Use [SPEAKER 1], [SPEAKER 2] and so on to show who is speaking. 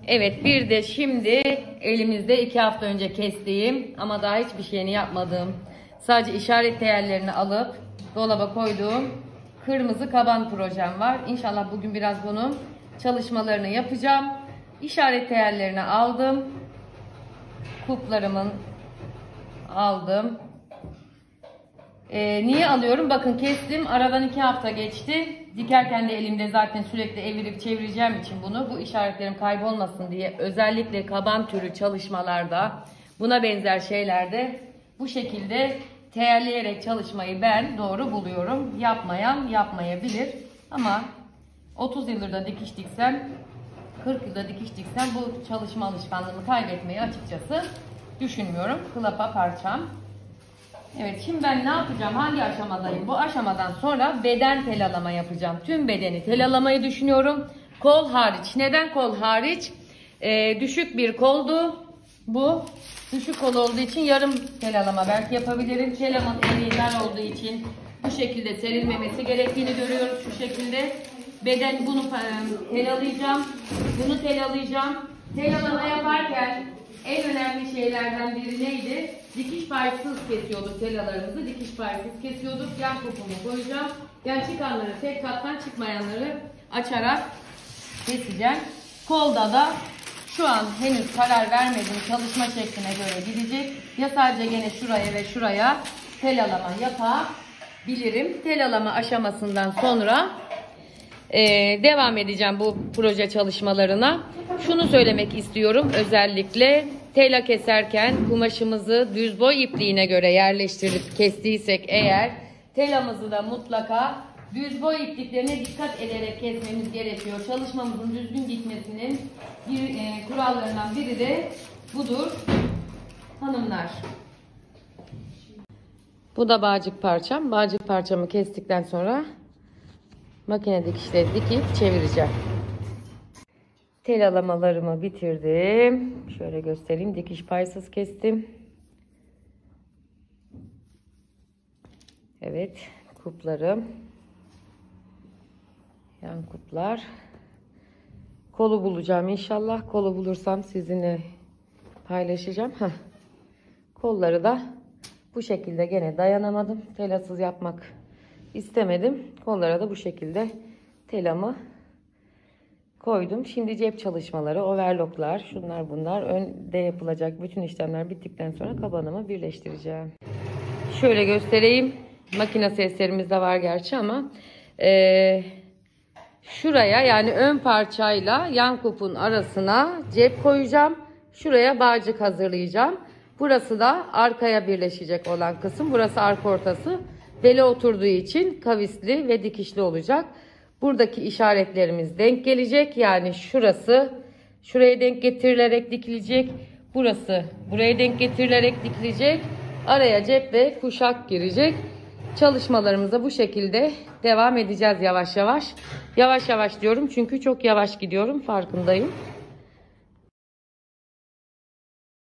[SPEAKER 1] Evet, bir de şimdi elimizde 2 hafta önce kestiğim ama daha hiçbir şeyini yapmadığım, sadece işaret değerlerini alıp dolaba koyduğum kırmızı kaban projem var. İnşallah bugün biraz bunun çalışmalarını yapacağım. İşaret değerlerini aldım. Kuplarımın aldım. Niye alıyorum? Bakın kestim. Aradan 2 hafta geçti. Dikerken de elimde zaten sürekli evirip çevireceğim için bunu. Bu işaretlerim kaybolmasın diye özellikle kaban türü çalışmalarda, buna benzer şeylerde bu şekilde teyelleyerek çalışmayı ben doğru buluyorum. Yapmayan yapmayabilir. Ama 30 yıldır da dikiş diksem, 40 yılda dikiş diksem bu çalışma alışkanlığımı kaybetmeyi açıkçası düşünmüyorum. Klapa parçam. Evet, şimdi ben ne yapacağım? Hangi aşamadayım? Bu aşamadan sonra beden telalama yapacağım. Tüm bedeni telalamayı düşünüyorum. Kol hariç. Neden kol hariç? Düşük bir koldu. Bu düşük kol olduğu için yarım telalama belki yapabilirim. Telamın eli dar olduğu için bu şekilde serilmemesi gerektiğini görüyoruz. Şu şekilde. Beden bunu telalayacağım. Bunu telalayacağım. Telalama yaparken en önemli şeylerden biri neydi? Dikiş paysız kesiyorduk telalarımızı. Dikiş paysız kesiyorduk. Yan kopumu koyacağım. Yani çıkanları tek kattan, çıkmayanları açarak keseceğim. Kolda da şu an henüz karar vermedim. Çalışma şekline göre gidecek. Ya sadece gene şuraya ve şuraya telalama yapabilirim. Telalama aşamasından sonra devam edeceğim bu proje çalışmalarına. Şunu söylemek istiyorum, özellikle tela keserken kumaşımızı düz boy ipliğine göre yerleştirip kestiysek eğer, telamızı da mutlaka düz boy ipliklerine dikkat ederek kesmemiz gerekiyor. Çalışmamızın düzgün gitmesinin kurallarından biri de budur hanımlar. Bu da bağcık parçam. Bağcık parçamı kestikten sonra makine dikişleri dikip çevireceğim. Telalamalarımı bitirdim. Şöyle göstereyim. Dikiş paysız kestim. Evet. Kuplarım. Yan kuplar. Kolu bulacağım inşallah. Kolu bulursam sizinle paylaşacağım. Kolları da bu şekilde gene dayanamadım. Telasız yapmak istemedim. Kollara da bu şekilde telamı koydum. Şimdi cep çalışmaları, overlocklar, şunlar bunlar. Önde yapılacak bütün işlemler bittikten sonra kabanımı birleştireceğim. Şöyle göstereyim. Makine seslerimiz de var gerçi ama şuraya, yani ön parçayla yan kupun arasına cep koyacağım. Şuraya bağcık hazırlayacağım. Burası da arkaya birleşecek olan kısım. Burası arka ortası. Bele oturduğu için kavisli ve dikişli olacak. Buradaki işaretlerimiz denk gelecek. Yani şurası şuraya denk getirilerek dikilecek. Burası buraya denk getirilerek dikilecek. Araya cep ve kuşak girecek. Çalışmalarımıza bu şekilde devam edeceğiz yavaş yavaş. Yavaş yavaş diyorum çünkü çok yavaş gidiyorum, farkındayım.